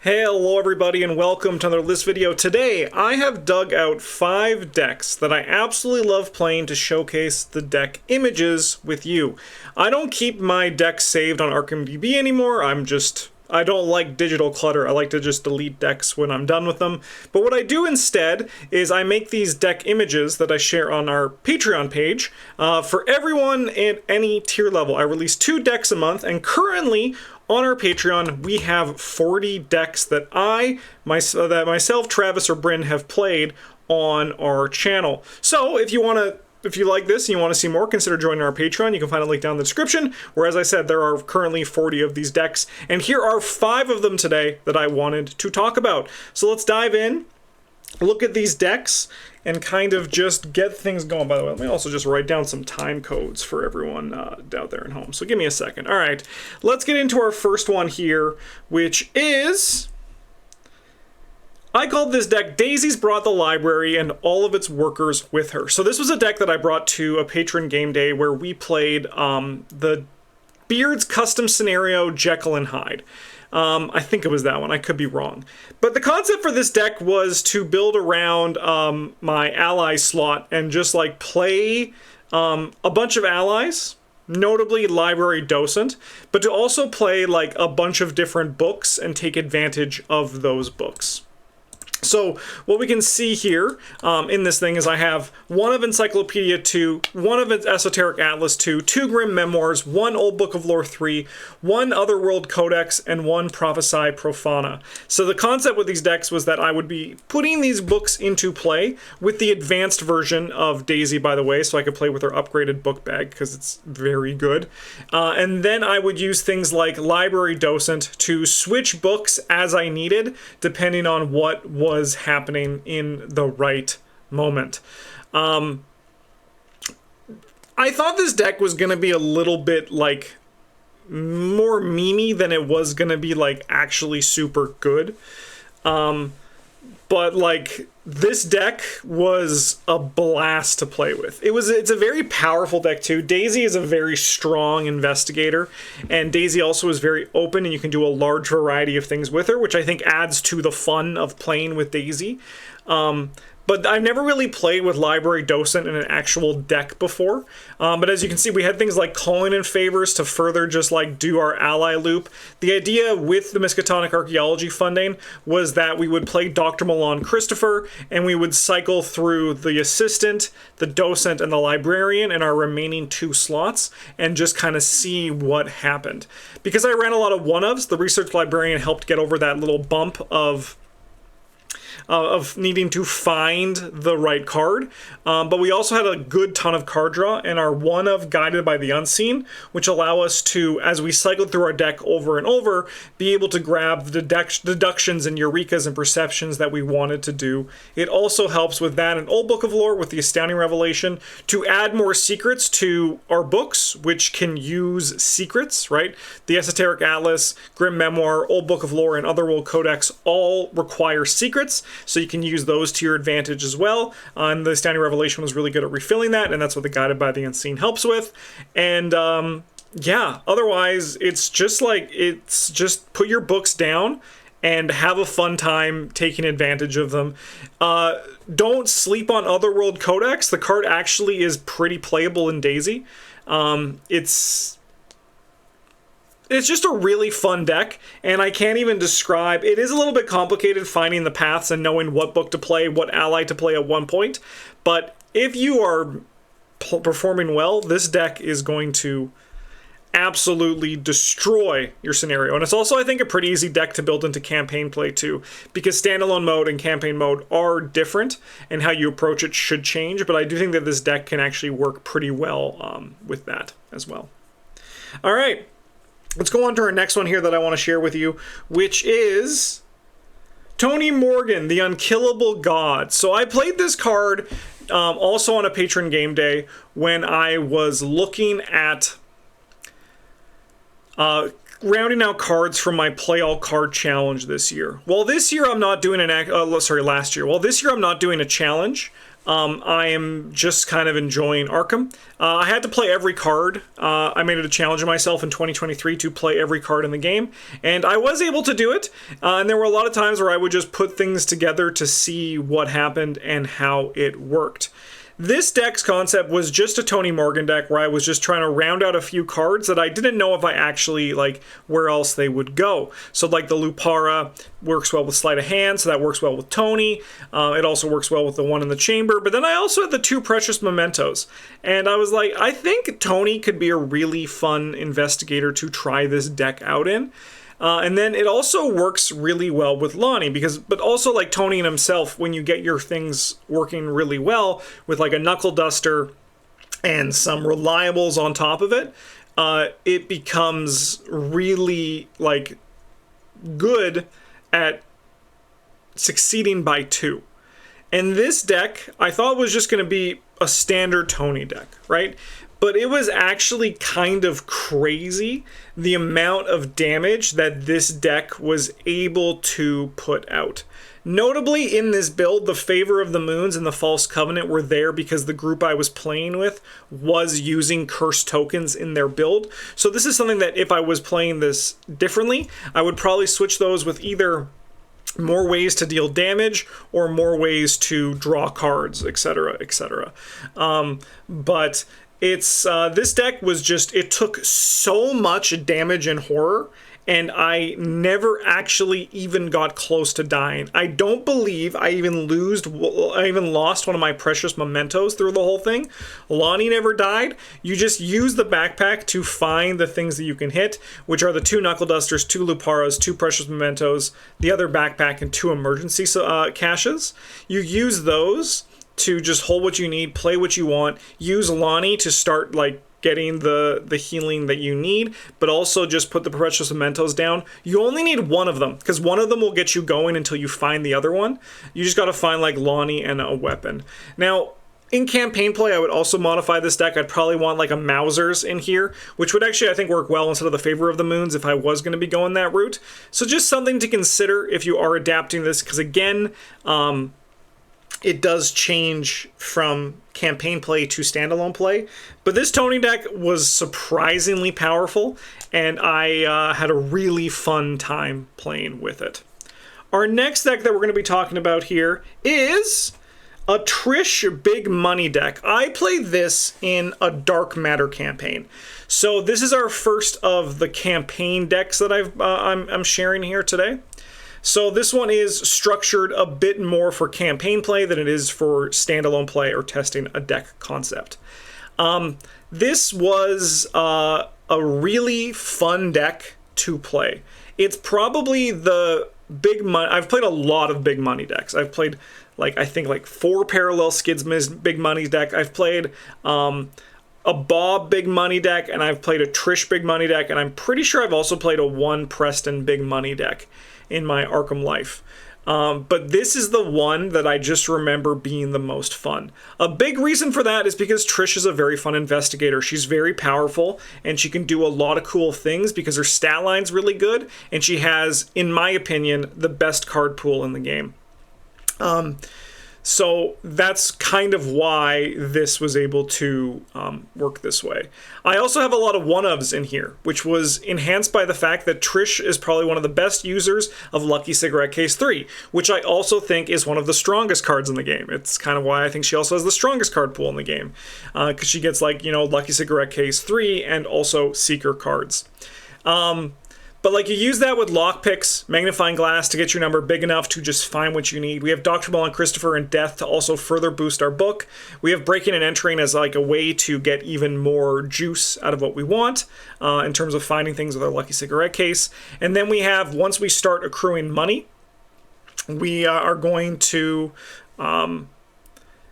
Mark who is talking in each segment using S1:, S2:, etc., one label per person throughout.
S1: Hey, hello everybody and welcome to another list video. Today I have dug out 5 decks that I absolutely love playing to showcase the deck images with you. I don't keep my decks saved on ARKHAM anymore. I don't like digital clutter. I like to just delete decks when I'm done with them. But what I do instead is I make these deck images that I share on our Patreon page for everyone at any tier level. I release 2 decks a month, and currently on our Patreon, we have 40 decks that myself, Travis, or Bryn have played on our channel. So if you like this and you want to see more, consider joining our Patreon. You can find a link down in the description, where, as I said, there are currently 40 of these decks. And here are 5 of them today that I wanted to talk about. So let's dive in, look at these decks, and kind of just get things going. By the way, let me also just write down some time codes for everyone out there at home. So give me a second. All right, let's get into our first one here, which is... I called this deck Daisy's Brought the Library and all of its workers with her. So this was a deck that I brought to a patron game day where we played the Beard's custom scenario Jekyll and Hyde. I think it was that one. I could be wrong. But the concept for this deck was to build around my ally slot and just like play a bunch of allies, notably Library Docent, but to also play like a bunch of different books and take advantage of those books. So what we can see here in this thing is I have 1 of Encyclopedia 2, 1 of Esoteric Atlas 2, 2 Grim Memoirs, 1 Old Book of Lore 3, 1 Otherworld Codex, and 1 Prophesy Profana. So the concept with these decks was that I would be putting these books into play with the advanced version of Daisy, by the way, so I could play with her upgraded book bag because it's very good. And then I would use things like Library Docent to switch books as I needed, depending on what was happening in the right moment. I thought this deck was going to be a little bit like more memey than it was going to be like actually super good. But like this deck was a blast to play with. It's a very powerful deck too. Daisy is a very strong investigator, and Daisy also is very open, and you can do a large variety of things with her, which I think adds to the fun of playing with Daisy. But I've never really played with Library Docent in an actual deck before. But as you can see, we had things like calling in favors to further just like do our ally loop. The idea with the Miskatonic Archaeology funding was that we would play Dr. Milan Christopher, and we would cycle through the assistant, the docent, and the librarian in our remaining 2 slots and just kind of see what happened. Because I ran a lot of one-ofs, the research librarian helped get over that little bump of needing to find the right card. But we also had a good ton of card draw, and our one of Guided by the Unseen, which allow us to, as we cycle through our deck over and over, be able to grab the deductions and eurekas and perceptions that we wanted to do. It also helps with that in Old Book of Lore with the Astounding Revelation to add more secrets to our books, which can use secrets, right? The Esoteric Atlas, Grim Memoir, Old Book of Lore, and Otherworld Codex all require secrets, so you can use those to your advantage as well. And the Astounding Revelation was really good at refilling that, and that's what the Guided by the Unseen helps with. And yeah, otherwise it's just put your books down and have a fun time taking advantage of them. Don't sleep on Otherworld Codex. The card actually is pretty playable in Daisy. It's just a really fun deck, and I can't even describe... It is a little bit complicated finding the paths and knowing what book to play, what ally to play at one point, but if you are performing well, this deck is going to absolutely destroy your scenario. And it's also, I think, a pretty easy deck to build into campaign play too, because standalone mode and campaign mode are different, and how you approach it should change, but I do think that this deck can actually work pretty well with that as well. All right. Let's go on to our next one here that I want to share with you, which is Tony Morgan, the Unkillable God. So I played this card also on a patron game day when I was looking at rounding out cards from my Play All Card Challenge this year. Well, this year I'm not doing last year. Well, this year I'm not doing a challenge. I am just kind of enjoying ARKHAM. I had to play every card. I made it a challenge of myself in 2023 to play every card in the game, and I was able to do it. And there were a lot of times where I would just put things together to see what happened and how it worked. This deck's concept was just a Tony Morgan deck where I was just trying to round out a few cards that I didn't know if I actually, like, where else they would go. So, like, the Lupara works well with Sleight of Hand, so that works well with Tony. It also works well with the one in the chamber. But then I also had the 2 Precious Mementos. And I was like, I think Tony could be a really fun investigator to try this deck out in. And then it also works really well with Lonnie, but also like Tony and himself, when you get your things working really well with like a Knuckle Duster and some reliables on top of it, it becomes really like good at succeeding by 2. And this deck, I thought was just going to be a standard Tony deck, right? But it was actually kind of crazy the amount of damage that this deck was able to put out. Notably in this build, the Favor of the Moons and the False Covenant were there because the group I was playing with was using curse tokens in their build. So this is something that if I was playing this differently, I would probably switch those with either more ways to deal damage or more ways to draw cards, etc., etc. But it's this deck was just, it took so much damage and horror, and I never actually even got close to dying. I don't believe I even lost one of my Precious Mementos through the whole thing. Lonnie never died. You just use the backpack to find the things that you can hit, which are the 2 Knuckle Dusters, 2 Luparas, 2 Precious Mementos, the other backpack, and 2 emergency caches. You use those to just hold what you need, play what you want, use Lonnie to start like getting the healing that you need, but also just put the Precious Mementos down. You only need one of them, because one of them will get you going until you find the other one. You just got to find like Lonnie and a weapon. Now, in campaign play, I would also modify this deck. I'd probably want like a Mausers in here, which would actually, I think, work well instead of the Favor of the Moons if I was going to be going that route. So just something to consider if you are adapting this, because again, it does change from campaign play to standalone play. But this Tony deck was surprisingly powerful, and I had a really fun time playing with it. Our next deck that we're going to be talking about here is a Trish Big Money deck. I played this in a Dark Matter campaign. So this is our first of the campaign decks that I'm sharing here today. So this one is structured a bit more for campaign play than it is for standalone play or testing a deck concept. This was a really fun deck to play. It's probably the big money. I've played a lot of big money decks. I've played I think 4 Parallel Skidsmith big money deck. I've played a Bob big money deck, and I've played a Trish big money deck, and I'm pretty sure I've also played a 1 Preston big money deck in my ARKHAM life. But this is the one that I just remember being the most fun. A big reason for that is because Trish is a very fun investigator. She's very powerful, and she can do a lot of cool things because her stat line's really good, and she has, in my opinion, the best card pool in the game. So that's kind of why this was able to work this way. I also have a lot of one-ofs in here, which was enhanced by the fact that Trish is probably one of the best users of Lucky Cigarette Case 3, which I also think is one of the strongest cards in the game. It's kind of why I think she also has the strongest card pool in the game, because she gets Lucky Cigarette Case 3 and also Seeker cards. But you use that with lockpicks, magnifying glass to get your number big enough to just find what you need. We have Dr. Ball and Christopher and Death to also further boost our book. We have breaking and entering as a way to get even more juice out of what we want in terms of finding things with our Lucky Cigarette Case. And then we have, once we start accruing money, we are going to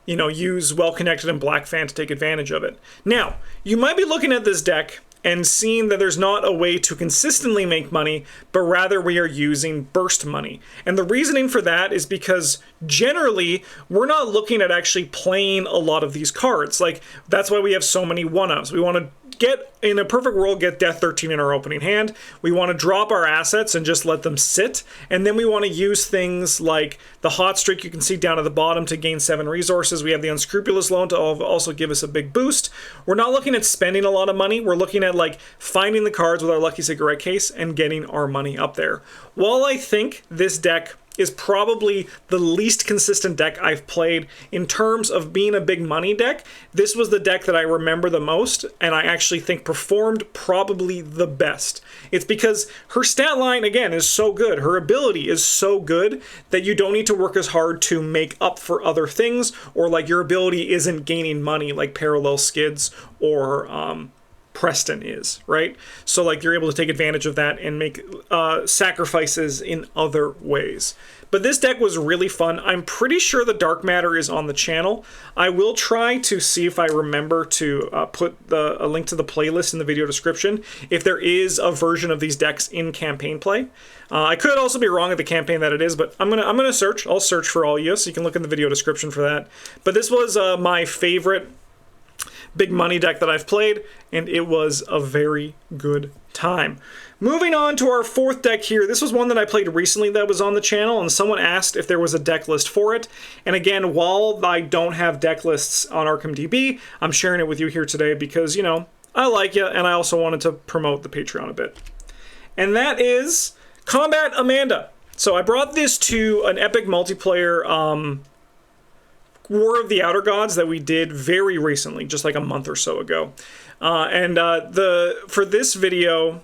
S1: use Well Connected and Black Fan to take advantage of it. Now, you might be looking at this deck and seeing that there's not a way to consistently make money, but rather we are using burst money. And the reasoning for that is because generally we're not looking at actually playing a lot of these cards. That's why we have so many one-ofs. We want to get, in a perfect world, get Death 13 in our opening hand. We want to drop our assets and just let them sit. And then we want to use things like the Hot Streak you can see down at the bottom to gain 7 resources. We have the Unscrupulous Loan to also give us a big boost. We're not looking at spending a lot of money. We're looking at like finding the cards with our Lucky Cigarette Case and getting our money up there. While I think this deck is probably the least consistent deck I've played in terms of being a big money deck, this was the deck that I remember the most, and I actually think performed probably the best. It's because her stat line, again, is so good. Her ability is so good that you don't need to work as hard to make up for other things, or like your ability isn't gaining money like Parallel Skids or Preston is, right? So like you're able to take advantage of that and make sacrifices in other ways. But this deck was really fun. I'm pretty sure the Dark Matter is on the channel. I will try to see if I remember to put a link to the playlist in the video description if there is a version of these decks in campaign play. I could also be wrong at the campaign that it is, but I'm gonna search. I'll search for all you, so you can look in the video description for that. But this was my favorite big money deck that I've played, and it was a very good time. Moving on to our 4th deck here. This was one that I played recently that was on the channel, and someone asked if there was a deck list for it. And again, while I don't have deck lists on ARKHAM, I'm sharing it with you here today because, you know, I like you, and I also wanted to promote the Patreon a bit. And that is Combat Amanda. So I brought this to an epic multiplayer War of the Outer Gods that we did very recently, just like a month or so ago. For this video,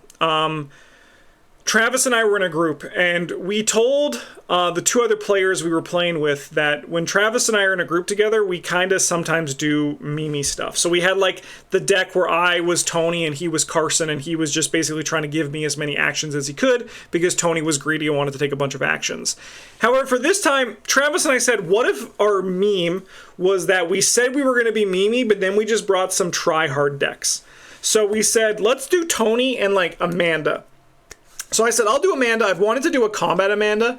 S1: Travis and I were in a group, and we told the 2 other players we were playing with that when Travis and I are in a group together, we kind of sometimes do meme stuff. So we had like the deck where I was Tony and he was Carson, and he was just basically trying to give me as many actions as he could because Tony was greedy and wanted to take a bunch of actions. However, for this time, Travis and I said, what if our meme was that we said we were going to be memey, but then we just brought some try-hard decks. So we said, let's do Tony and like Amanda. So I said, I'll do Amanda. I've wanted to do a Combat Amanda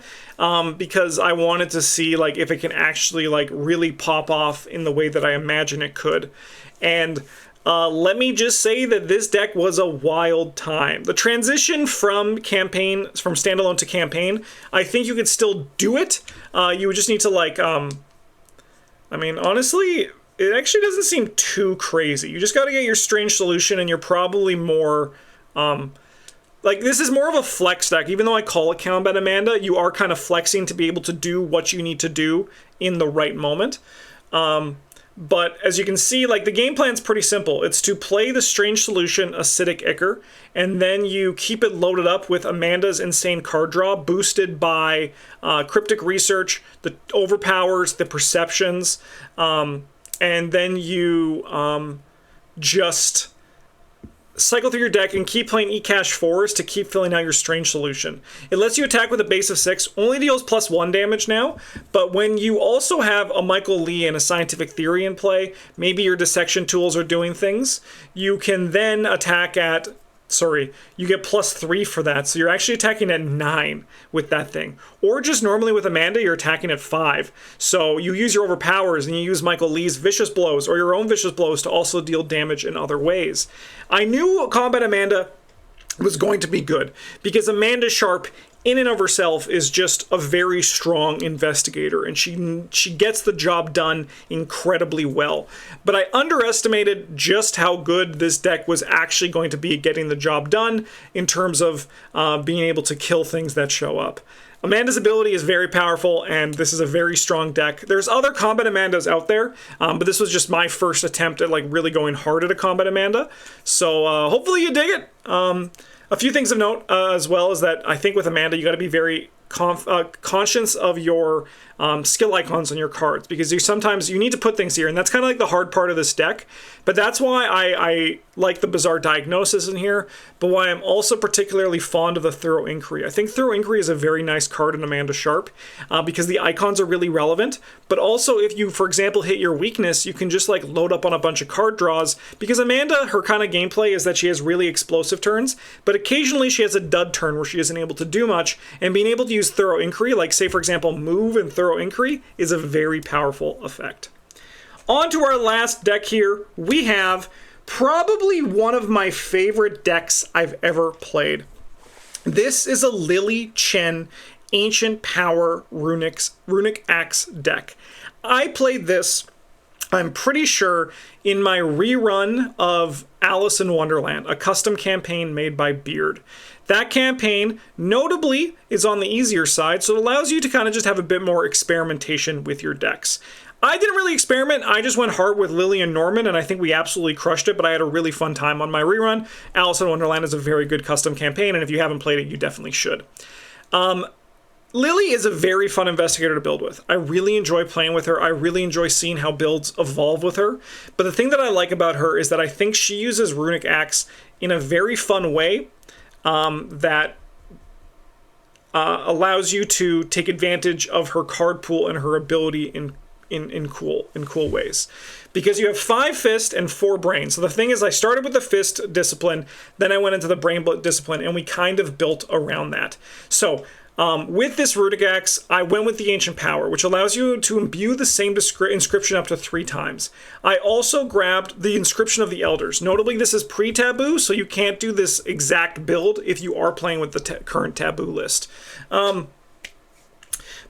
S1: because I wanted to see like if it can actually like really pop off in the way that I imagine it could. And let me just say that this deck was a wild time. The transition from standalone to campaign, I think you could still do it. You would just need to like, I mean, honestly, it actually doesn't seem too crazy. You just got to get your Strange Solution, and you're probably more, like, this is more of a flex deck. Even though I call it Combat Amanda, you are kind of flexing to be able to do what you need to do in the right moment. But as you can see, like, the game plan's pretty simple. It's to play the Strange Solution, Acidic Ichor, and then you keep it loaded up with Amanda's insane card draw, boosted by Cryptic Research, the Overpowers, the Perceptions, and then you just cycle through your deck and keep playing eCash 4s to keep filling out your Strange Solution. It lets you attack with a base of 6, only deals +1 damage now, but when you also have a Michael Lee and a Scientific Theory in play, maybe your dissection tools are doing things, you can then attack at, you get +3 for that, so you're actually attacking at 9 with that thing. Or just normally with Amanda, you're attacking at 5. So you use your Overpowers and you use Michael Lee's Vicious Blows or your own Vicious Blows to also deal damage in other ways. I knew Combat Amanda was going to be good because Amanda Sharp in and of herself is just a very strong investigator, and she gets the job done incredibly well. But I underestimated just how good this deck was actually going to be at getting the job done in terms of being able to kill things that show up. Amanda's ability is very powerful, and this is a very strong deck. There's other Combat Amandas out there, but this was just my first attempt at like really going hard at a Combat Amanda. So hopefully you dig it. A few things of note as well is that I think with Amanda, you got to be very conscious of your skill icons on your cards, because you need to put things here, and that's kind of like the hard part of this deck. But that's why I like the Bizarre Diagnosis in here, but why I'm also particularly fond of the Thorough Inquiry. I think Thorough Inquiry is a very nice card in Amanda Sharp because the icons are really relevant, but also if you, for example, hit your weakness, you can just like load up on a bunch of card draws, because Amanda, her kind of gameplay is that she has really explosive turns, but occasionally she has a dud turn where she isn't able to do much, and being able to use Thorough Inquiry, like say for example Move and Thorough Inquiry, is a very powerful effect. On to our last deck here, we have Probably one of my favorite decks I've ever played. This is a Lily Chen Ancient Power Runic Axe deck. I played this, I'm pretty sure, in my rerun of Alice in Wonderland, a custom campaign made by Beard. That campaign, notably, is on the easier side, so it allows you to kind of just have a bit more experimentation with your decks. I didn't really experiment, I just went hard with Lily and Norman, and I think we absolutely crushed it, but I had a really fun time on my rerun. Alice in Wonderland is a very good custom campaign, and if you haven't played it, you definitely should. Lily is a very fun investigator to build with. I really enjoy playing with her. I really enjoy seeing how builds evolve with her. But the thing that I like about her is that I think she uses Runic Axe in a very fun way that allows you to take advantage of her card pool and her ability in cool ways. Because you have 5 fist and 4 brain. So the thing is, I started with the fist discipline, then I went into the brain discipline, and we kind of built around that. So with this Runic Axe, I went with the Ancient Power, which allows you to imbue the same inscription up to 3 times. I also grabbed the Inscription of the Elders. Notably, this is pre-taboo, so you can't do this exact build if you are playing with the current taboo list. But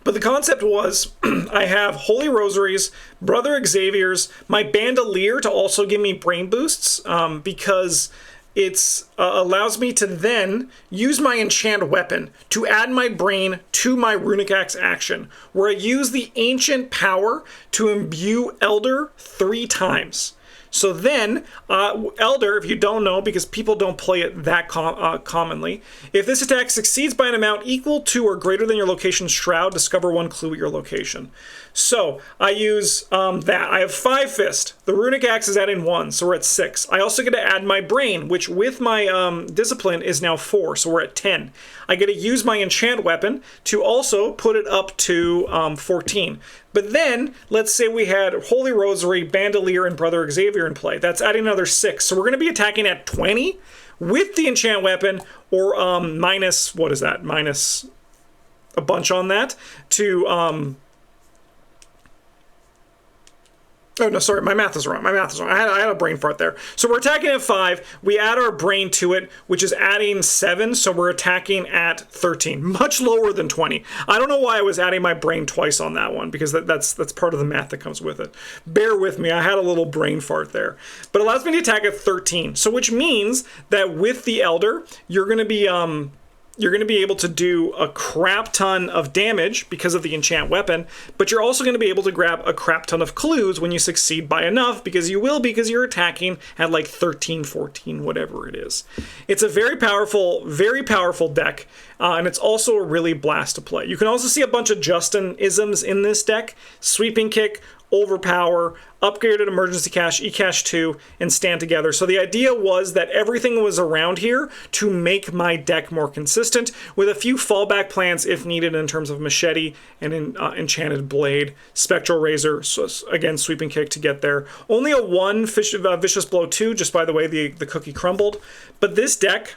S1: the concept was, I have Holy Rosaries, Brother Xavier's, my Bandolier to also give me brain boosts, because it allows me to then use my enchant weapon to add my brain to my Runic Axe action, where I use the Ancient Power to imbue Elder 3 times. So then, Elder, if you don't know, because people don't play it that commonly, if this attack succeeds by an amount equal to or greater than your location's shroud, discover 1 clue at your location. So I use that. I have 5 fist. The Runic Axe is adding 1, so we're at 6. I also get to add my brain, which with my discipline is now 4, so we're at 10. I get to use my enchant weapon to also put it up to 14. But then, let's say we had Holy Rosary, Bandolier, and Brother Xavier in play. That's adding another 6. So we're going to be attacking at 20 with the enchant weapon, or minus, what is that? Minus a bunch on that to oh, no, sorry, my math is wrong. I had a brain fart there. So we're attacking at 5. We add our brain to it, which is adding 7, so we're attacking at 13. Much lower than 20. I don't know why I was adding my brain twice on that one, because that's part of the math that comes with it. Bear with me, I had a little brain fart there. But it allows me to attack at 13, so which means that with the Elder, you're going to be able to do a crap ton of damage because of the enchant weapon, but you're also going to be able to grab a crap ton of clues when you succeed by enough, because you're attacking at like 13, 14, whatever it is. It's a very powerful deck, and it's also a really blast to play. You can also see a bunch of Justin-isms in this deck. Sweeping Kick, Overpower, Upgraded Emergency Cache, eCache 2, and Stand Together. So the idea was that everything was around here to make my deck more consistent, with a few fallback plans if needed in terms of Machete and Enchanted Blade, Spectral Razor, so again, Sweeping Kick to get there. Only a 1 Vicious Blow 2, just by the way, the cookie crumbled. But this deck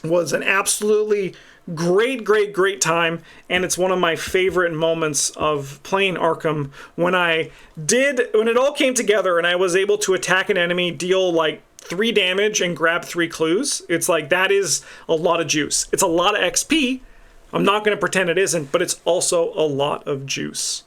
S1: was an absolutely great time, and it's one of my favorite moments of playing Arkham, when it all came together and I was able to attack an enemy, deal like 3 damage, and grab 3 clues. It's like, that is a lot of juice. It's a lot of XP. I'm not going to pretend it isn't, but it's also a lot of juice.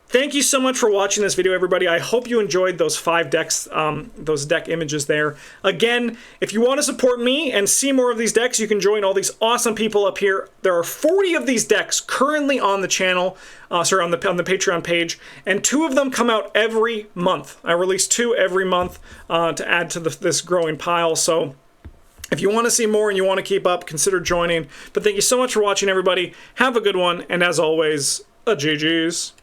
S1: Thank you so much for watching this video, everybody. I hope you enjoyed those 5 decks, those deck images there. Again, if you want to support me and see more of these decks, you can join all these awesome people up here. There are 40 of these decks currently on the channel, on the Patreon page, and 2 of them come out every month. I release 2 every month to add to this growing pile. So if you want to see more and you want to keep up, consider joining. But thank you so much for watching, everybody. Have a good one, and as always, GG's.